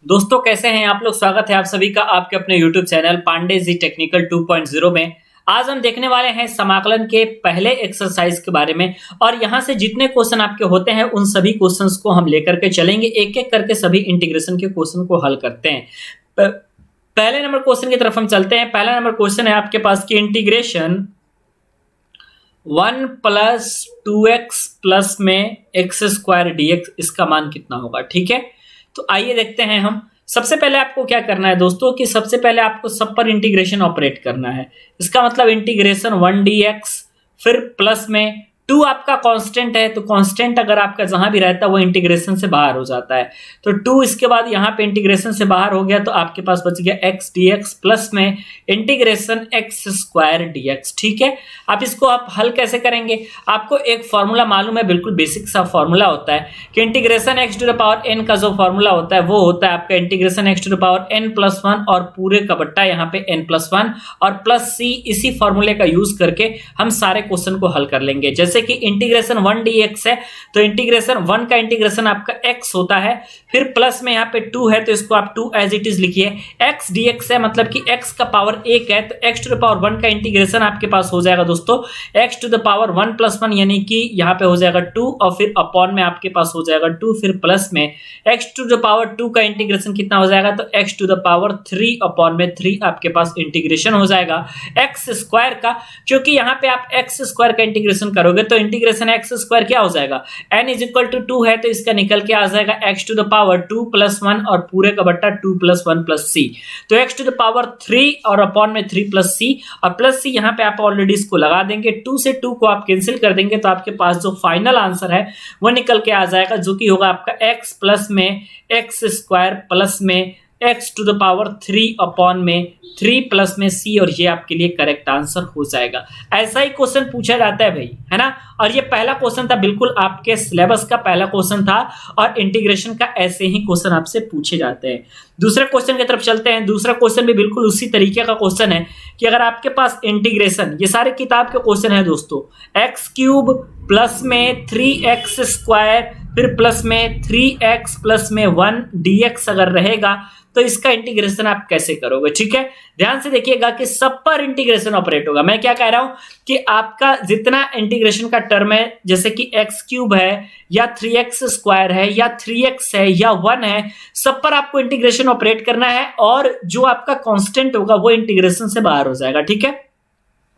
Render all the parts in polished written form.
दोस्तों कैसे हैं आप लोग। स्वागत है आप सभी का आपके अपने YouTube channel Pandey ji technical 2.0 में। आज हम देखने वाले हैं समाकलन के पहले एक्सरसाइज के बारे में और यहां से जितने क्वेश्चन आपके होते हैं उन सभी क्वेश्चंस को हम लेकर के चलेंगे, एक एक करके सभी इंटीग्रेशन के क्वेश्चन को हल करते हैं। पहले नंबर क्वेश्चन की तरफ हम चलते हैं। पहला नंबर क्वेश्चन है आपके पास की इंटीग्रेशन 1 प्लस 2x प्लस में x स्क्वायर dx, इसका मान कितना होगा। ठीक है, तो आइए देखते हैं हम। सबसे पहले आपको क्या करना है दोस्तों कि सबसे पहले आपको सब पर इंटीग्रेशन ऑपरेट करना है। इसका मतलब इंटीग्रेशन 1 dx, फिर प्लस में 2 आपका कांस्टेंट है, तो कांस्टेंट अगर आपका जहां भी रहता है वो इंटीग्रेशन से बाहर हो जाता है, तो 2 इसके बाद यहां पे इंटीग्रेशन से बाहर हो गया तो आपके पास बच गया x dx प्लस में इंटीग्रेशन x स्क्वायर dx। ठीक है, आप इसको आप हल कैसे करेंगे। आपको एक फॉर्मूला मालूम है, बिल्कुल बेसिक सा फॉर्मूला होता है कि integration x to the power n का जो फॉर्मूला होता है वो होता है आपका integration x to the power n plus 1 और पूरे का बट्टा यहाँ पे n प्लस 1 और प्लस c। इसी फॉर्मूले का यूज करके हम सारे क्वेश्चन को हल कर लेंगे। जैसे कि इंटीग्रेशन 1 dx है तो इंटीग्रेशन 1 का इंटीग्रेशन आपका x होता है, फिर प्लस में यहाँ पे 2 है तो इसको आप 2 एज इट इज लिखिए। x dx है मतलब कि x का पावर 1 है तो x टू द पावर 1 का इंटीग्रेशन आपके पास हो जाएगा दोस्तों x to the power 1 plus 1, यानी कि यहाँ पे हो जाएगा 2 और फिर अपॉन में आपके पास हो जाएगा 2, फिर प्लस में x टू द पावर 2 का इंटीग्रेशन कितना हो जाएगा तो x to the power 3 upon में 3 आपके पास इंटीग्रेशन हो जाएगा x स्क्वायर का। क्योंकि यहाँ पे आप x स्क्वायर का इंटीग्रेशन करोगे तो इंटीग्रेशन x स्क्वायर क्या हो जाएगा, n इज इक्वल टू 2 है तो इसका निकल के आ जाएगा x to the power 2 plus 1 और पूरे का बट्टा 2 प्लस 1 प्लस c, तो x टू द पावर 3 और अपॉन में 3 प्लस c और प्लस c यहाँ पे आप ऑलरेडी इसको लगा देंगे। 2 से 2 को आप कैंसिल कर देंगे तो आपके पास जो फाइनल आंसर है वो निकल के आ जाएगा, जो कि होगा आपका x प्लस में x स्क्वायर प्लस में x to the power 3 upon में 3 प्लस में c, और ये आपके लिए करेक्ट आंसर हो जाएगा। ऐसा ही क्वेश्चन पूछा जाता है भाई, है ना। और ये पहला क्वेश्चन था, बिल्कुल आपके सिलेबस का पहला क्वेश्चन था और इंटीग्रेशन का ऐसे ही क्वेश्चन आपसे पूछे जाते हैं। दूसरे क्वेश्चन की तरफ चलते हैं। दूसरा क्वेश्चन भी बिल्कुल उसी तरीके का क्वेश्चन है कि अगर आपके पास इंटीग्रेशन, ये सारे किताब के क्वेश्चन है दोस्तों, एक्स क्यूब प्लस में 3x स्क्वायर फिर प्लस में 3x प्लस में 1 dx अगर रहेगा तो इसका इंटीग्रेशन आप कैसे करोगे। ठीक है, ध्यान से देखिएगा कि सब पर इंटीग्रेशन ऑपरेट होगा। मैं क्या कह रहा हूं कि आपका जितना इंटीग्रेशन का टर्म है, जैसे कि x क्यूब है या 3x स्क्वायर है या 3x है या 1 है, सब पर आपको इंटीग्रेशन ऑपरेट करना है और जो आपका कांस्टेंट होगा वो इंटीग्रेशन से बाहर हो जाएगा। ठीक है,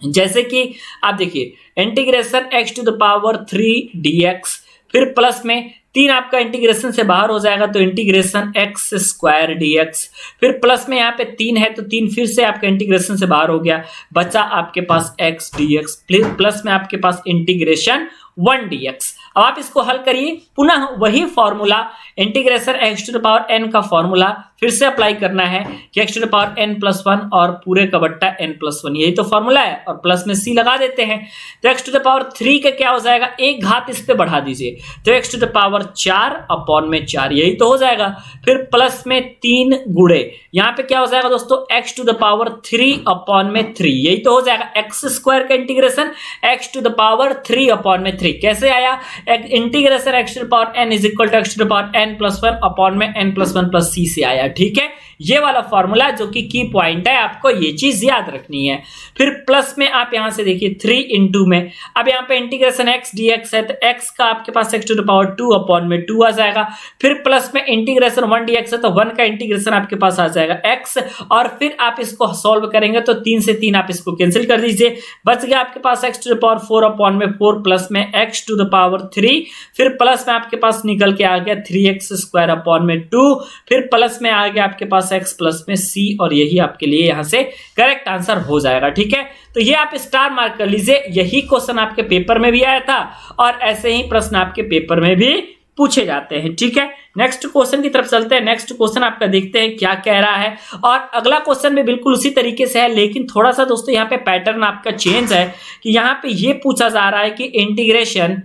जैसे कि आप देखिए integration x to the power 3 dx, फिर प्लस में 3 आपका इंटीग्रेशन से बाहर हो जाएगा तो इंटीग्रेशन x स्क्वायर dx, फिर प्लस में यहाँ पे 3 है तो 3 फिर से आपका इंटीग्रेशन से बाहर हो गया, बचा आपके पास x dx, प्लस में आपके पास इंटीग्रेशन 1 dx। अब आप इसको हल करिए, पुनः वही formula integration x to the power n का फॉर्मूला फिर से अप्लाई करना है कि x to the power n plus 1 और पूरे का बट्टा n प्लस 1, यही तो फॉर्मूला है, और प्लस में c लगा देते हैं तो x टू द पावर 3 का क्या हो जाएगा, एक घात इस पे बढ़ा दीजिए तो x to the power 4 upon में 4, यही तो हो जाएगा। फिर प्लस में 3 गुणे यहाँ पे क्या हो जाएगा दोस्तों, x to the power 3 upon में 3, यही तो हो जाएगा। x स्क्वायर का integration x to the power 3 upon में 3 कैसे आया, integration x to the power n is equal to x to the power n plus 1 upon में n प्लस 1 प्लस c से आया। ठीक है, ये वाला फॉर्मूला जो कि की पॉइंट है, आपको ये चीज याद रखनी है। फिर प्लस में आप यहां से देखिए 3 इंटू में, अब यहाँ पे इंटीग्रेशन x dx है तो x का आपके पास x to the power 2 upon में 2 आ जाएगा, फिर प्लस में इंटीग्रेशन 1 dx है तो 1 का इंटीग्रेशन आपके पास आ जाएगा x, और फिर आप इसको सॉल्व करेंगे तो 3 से 3 आप इसको कैंसिल कर दीजिए, बच गया आपके पास x to the power 4 upon में 4 प्लस में x टू द पावर 3, फिर प्लस में आपके पास निकल के आ गया 3x स्क्वायर अपॉन में 2, फिर प्लस में आ गया आपके पास x प्लस में c, और यही आपके लिए यहां से करेक्ट आंसर हो जाएगा। ठीक है, तो ये आप स्टार मार्क कर लीजिए, यही क्वेश्चन आपके पेपर में भी आया था और ऐसे ही प्रश्न आपके पेपर में भी पूछे जाते हैं। ठीक है, नेक्स्ट क्वेश्चन की तरफ चलते हैं। नेक्स्ट क्वेश्चन आपका देखते हैं क्या कह रहा है, और अगला क्वेश्चन भी बिल्कुल उसी तरीके से है, लेकिन थोड़ा सा दोस्तों यहाँ पे पैटर्न आपका चेंज है कि यहाँ पे ये पूछा जा रहा है कि इंटीग्रेशन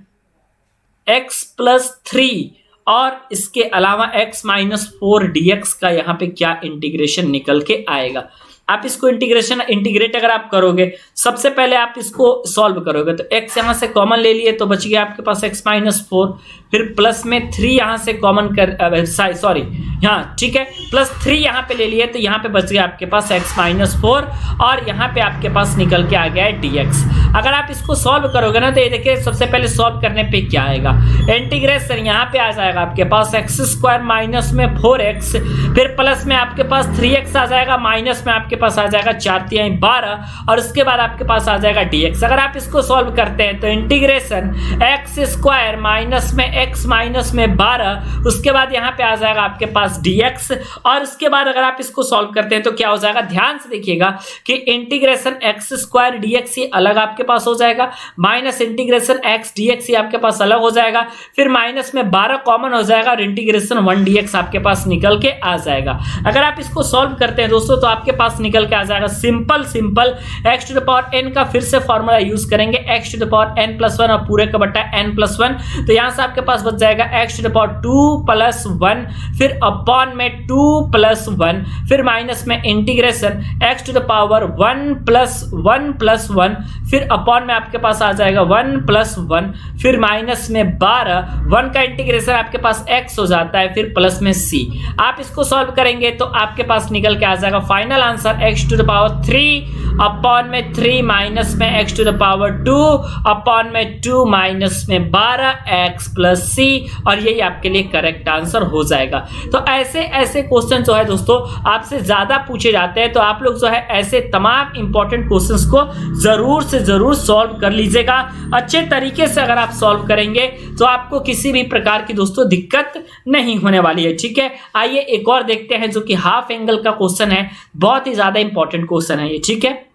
x प्लस 3 और इसके अलावा x माइनस 4 dx का यहाँ पे क्या इंटीग्रेशन निकल के आएगा। आप इसको इंटीग्रेट अगर आप करोगे, सबसे पहले आप इसको सॉल्व करोगे तो x यहां से कॉमन ले लिए तो बच गया आपके पास x माइनस 4, फिर प्लस में 3 यहां से कॉमन कर यहाँ, ठीक है, +3 यहाँ पे ले लिए तो यहाँ पे बच गया आपके पास x-4 और यहाँ पे आपके पास निकल के आ गया है dx। अगर आप इसको सॉल्व करोगे ना तो ये देखिए सबसे पहले सॉल्व करने पे क्या आएगा, इंटीग्रेशन यहाँ पे आ जाएगा आपके पास x² माइनस में 4x, फिर प्लस में आपके पास 3x आ जाएगा, माइनस में आपके पास आ जाएगा 4×3=12 और उसके बाद आपके पास आ जाएगा dx। अगर आप इसको सॉल्व करते हैं तो इंटीग्रेशन x² माइनस में x माइनस में 12, उसके बाद यहाँ पे आ जाएगा आपके पास dx और उसके बाद अगर आप इसको सॉल्व करते हैं तो क्या हो जाएगा, ध्यान से देखिएगा कि इंटीग्रेशन x² dx ये अलग आपके पास हो जाएगा, माइनस इंटीग्रेशन x dx ये आपके पास अलग हो जाएगा, फिर माइनस में 12 कॉमन हो जाएगा और इंटीग्रेशन 1 dx आपके पास निकल के आ जाएगा। अगर आप इसको सॉल्व करते हैं दोस्तों तो आपके पास निकल के आ जाएगा सिंपल x⁴n का फिर से फॉर्मूला यूज करेंगे x⁴n+1 और पूरे का बट्टा n+1, तो यहां से आपके पास बच जाएगा x⁴2+1 फिर अपॉन में 2+1 फिर माइनस में इंटीग्रेशन x⁴1+1+1 फिर अपॉन में आपके पास आ जाएगा 1+1 फिर माइनस में 12, 1 का इंटीग्रेशन आपके पास x हो जाता है फिर प्लस में c। आप इसको सॉल्व करेंगे तो आपके पास निकल के आ जाएगा फाइनल आंसर x⁴3 अपॉन में 3 माइनस में x⁴2 अपॉन में 2 माइनस में 12x + c और यही आपके लिए करेक्ट आंसर हो जाएगा। तो ऐसे ऐसे क्वेश्चन जो है दोस्तों आपसे ज्यादा पूछे जाते हैं, तो आप लोग जो है ऐसे तमाम इंपॉर्टेंट क्वेश्चंस को जरूर से जरूर सॉल्व कर लीजिएगा। अच्छे तरीके से अगर आप सॉल्व करेंगे तो आपको किसी भी प्रकार की दोस्तों दिक्कत नहीं होने वाली है, ठीक है। आइए एक और देखते हैं जो कि हाफ एंगल का क्वेश्चन है, बहुत ही ज्यादा इंपॉर्टेंट क्वेश्चन है ये, ठीक है।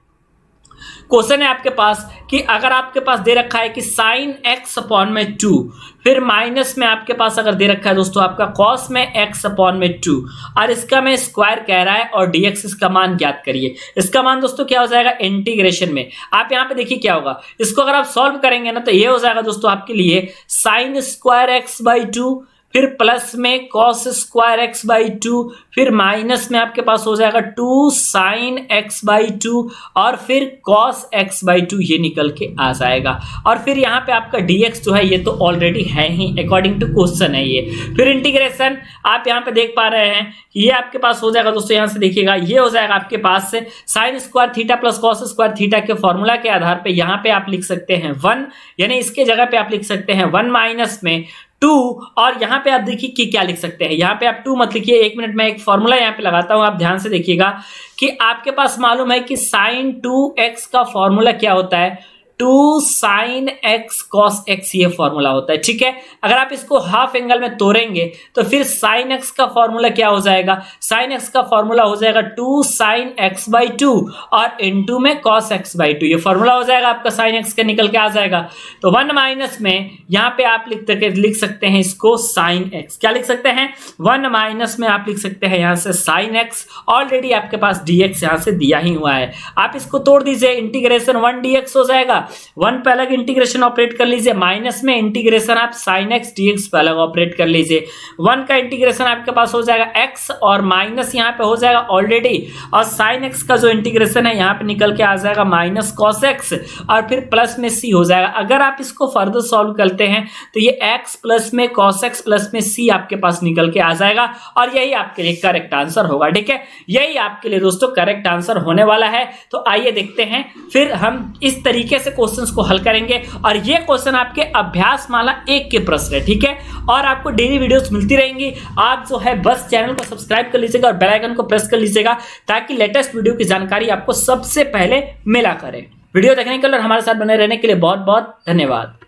क्वेश्चन है आपके पास कि अगर आपके पास दे रखा है कि sin x/2 फिर माइनस में आपके पास अगर दे रखा है दोस्तों आपका cos में x/2 और इसका मैं स्क्वायर कह रहा है और dx इसका मान ज्ञात करिए। इसका मान दोस्तों क्या हो जाएगा, इंटीग्रेशन में आप यहाँ पे देखिए क्या होगा, इसको अगर आप सॉल्व करेंगे ना तो ये हो जाएगा दोस्तों आपके लिए sin² x/2 फिर प्लस में cos² x/2 फिर माइनस में आपके पास हो जाएगा 2 sin x/2 और फिर cos x/2 ये निकल के आ जाएगा और फिर यहाँ पे आपका dx जो है ये तो ऑलरेडी है ही अकॉर्डिंग टू क्वेश्चन है ये। फिर इंटीग्रेशन आप यहाँ पे देख पा रहे हैं ये आपके पास हो जाएगा दोस्तों, यहाँ से देखिएगा ये हो जाएगा आपके पास से sin² theta plus cos² theta के फॉर्मूला के आधार पे यहाँ पे आप लिख सकते हैं 1, यानी इसके जगह पे आप लिख सकते हैं 1 माइनस में 2 और यहाँ पे आप देखिए कि क्या लिख सकते हैं, यहाँ पे आप 2 मत लिखिए, 1 मिनट में एक फॉर्मूला यहाँ पे लगाता हूँ, आप ध्यान से देखिएगा कि आपके पास मालूम है कि sin 2x का फॉर्मूला क्या होता है, 2 sin x cos x ये फॉर्मूला होता है, ठीक है। अगर आप इसको हाफ एंगल में तोड़ेंगे तो फिर sin x का फॉर्मूला क्या हो जाएगा, sin x का फॉर्मूला हो जाएगा 2 sin x/2 और इनटू में cos x/2 ये फॉर्मूला हो जाएगा आपका sin x का निकल के आ जाएगा। तो 1 माइनस में यहाँ पे आप लिख सकते हैं इसको sin x, क्या लिख सकते हैं 1 माइनस में आप लिख सकते हैं यहाँ से sin x, ऑलरेडी आपके पास dx यहाँ से दिया ही हुआ है, आप इसको तोड़ दीजिए, इंटीग्रेशन 1 dx हो जाएगा, 1 पे अलग इंटीग्रेशन ऑपरेट कर लीजिए, माइनस में इंटीग्रेशन आप sin x dx पे अलग ऑपरेट कर लीजिए, 1 का इंटीग्रेशन आपके पास हो जाएगा x और माइनस यहाँ पे हो जाएगा ऑलरेडी और sin x का जो इंटीग्रेशन है यहाँ पे निकल के आ जाएगा माइनस cos x और फिर प्लस में c हो जाएगा। अगर आप इसको फर्दर सॉल्व करते हैं तो ये x प्लस में cos x प्लस में c आपके पास निकल के आ जाएगा और यही आपके लिए करेक्ट आंसर होगा, ठीक है। यही आपके लिए दोस्तों करेक्ट आंसर होने वाला है। तो आइए देखते हैं फिर हम इस तरीके से क्वेश्चंस को हल करेंगे और ये क्वेश्चन आपके अभ्यास माला 1 के प्रश्न है, ठीक है। और आपको डेली वीडियोस मिलती रहेंगी, आप जो है बस चैनल को सब्सक्राइब कर लीजिएगा और बेल आइकन को प्रेस कर लीजिएगा ताकि लेटेस्ट वीडियो की जानकारी आपको सबसे पहले मिला करे। वीडियो देखने के लिए और हमारे साथ बने रहने के लिए बहुत बहुत धन्यवाद।